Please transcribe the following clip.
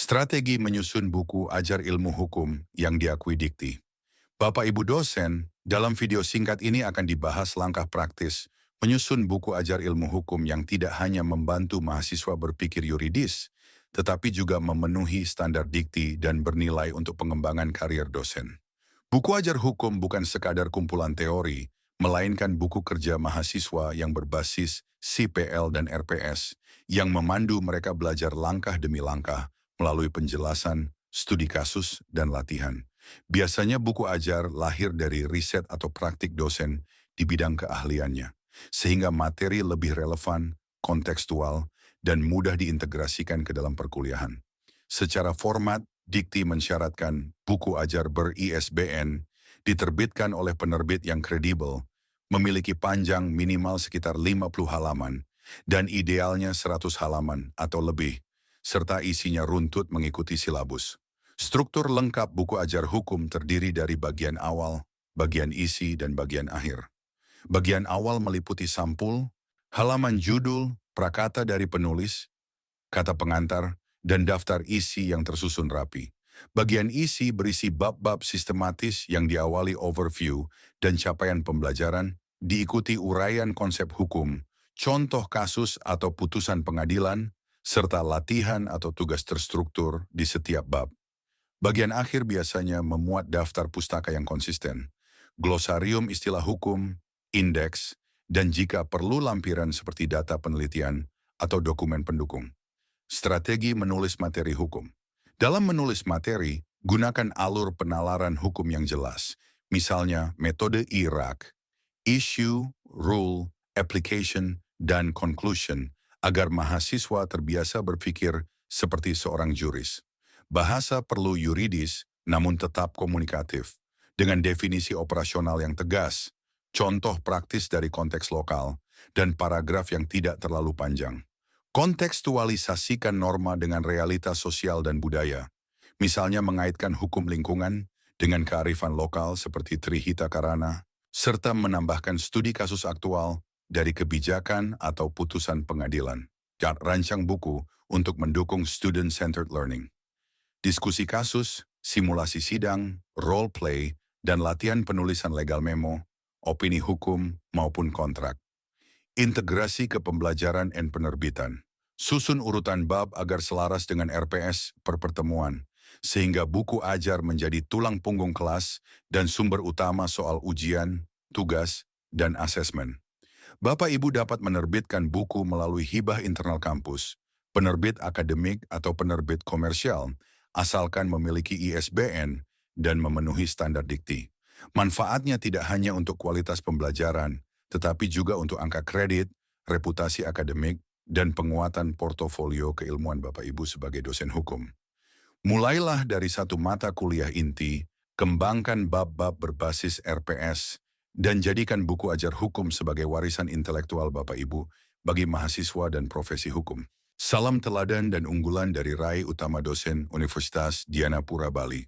Strategi menyusun buku ajar ilmu hukum yang diakui Dikti. Bapak Ibu dosen, dalam video singkat ini akan dibahas langkah praktis menyusun buku ajar ilmu hukum yang tidak hanya membantu mahasiswa berpikir yuridis, tetapi juga memenuhi standar Dikti dan bernilai untuk pengembangan karier dosen. Buku ajar hukum bukan sekadar kumpulan teori, melainkan buku kerja mahasiswa yang berbasis CPL dan RPS, yang memandu mereka belajar langkah demi langkah melalui penjelasan, studi kasus, dan latihan. Biasanya buku ajar lahir dari riset atau praktik dosen di bidang keahliannya, sehingga materi lebih relevan, kontekstual, dan mudah diintegrasikan ke dalam perkuliahan. Secara format, Dikti mensyaratkan buku ajar ber-ISBN diterbitkan oleh penerbit yang kredibel, memiliki panjang minimal sekitar 50 halaman, dan idealnya 100 halaman atau lebih, serta isinya runtut mengikuti silabus. Struktur lengkap buku ajar hukum terdiri dari bagian awal, bagian isi, dan bagian akhir. Bagian awal meliputi sampul, halaman judul, prakata dari penulis, kata pengantar, dan daftar isi yang tersusun rapi. Bagian isi berisi bab-bab sistematis yang diawali overview dan capaian pembelajaran, diikuti uraian konsep hukum, contoh kasus atau putusan pengadilan, serta latihan atau tugas terstruktur di setiap bab. Bagian akhir biasanya memuat daftar pustaka yang konsisten, glosarium istilah hukum, indeks, dan jika perlu lampiran seperti data penelitian atau dokumen pendukung. Strategi menulis materi hukum. Dalam menulis materi, gunakan alur penalaran hukum yang jelas. Misalnya metode IRAC, issue, rule, application, dan conclusion, agar mahasiswa terbiasa berpikir seperti seorang juris. Bahasa perlu yuridis, namun tetap komunikatif, dengan definisi operasional yang tegas, contoh praktis dari konteks lokal, dan paragraf yang tidak terlalu panjang. Kontekstualisasikan norma dengan realitas sosial dan budaya, misalnya mengaitkan hukum lingkungan dengan kearifan lokal seperti Trihita Karana, serta menambahkan studi kasus aktual dari kebijakan atau putusan pengadilan. Rancang buku untuk mendukung student-centered learning. Diskusi kasus, simulasi sidang, role play, dan latihan penulisan legal memo, opini hukum maupun kontrak. Integrasi ke pembelajaran dan penerbitan. Susun urutan bab agar selaras dengan RPS per pertemuan, sehingga buku ajar menjadi tulang punggung kelas dan sumber utama soal ujian, tugas, dan asesmen. Bapak Ibu dapat menerbitkan buku melalui hibah internal kampus, penerbit akademik atau penerbit komersial, asalkan memiliki ISBN dan memenuhi standar Dikti. Manfaatnya tidak hanya untuk kualitas pembelajaran, tetapi juga untuk angka kredit, reputasi akademik, dan penguatan portofolio keilmuan Bapak Ibu sebagai dosen hukum. Mulailah dari satu mata kuliah inti, kembangkan bab-bab berbasis RPS, dan jadikan buku ajar hukum sebagai warisan intelektual Bapak Ibu bagi mahasiswa dan profesi hukum. Salam teladan dan unggulan dari Rai Utama Dosen Universitas Dianapura Bali.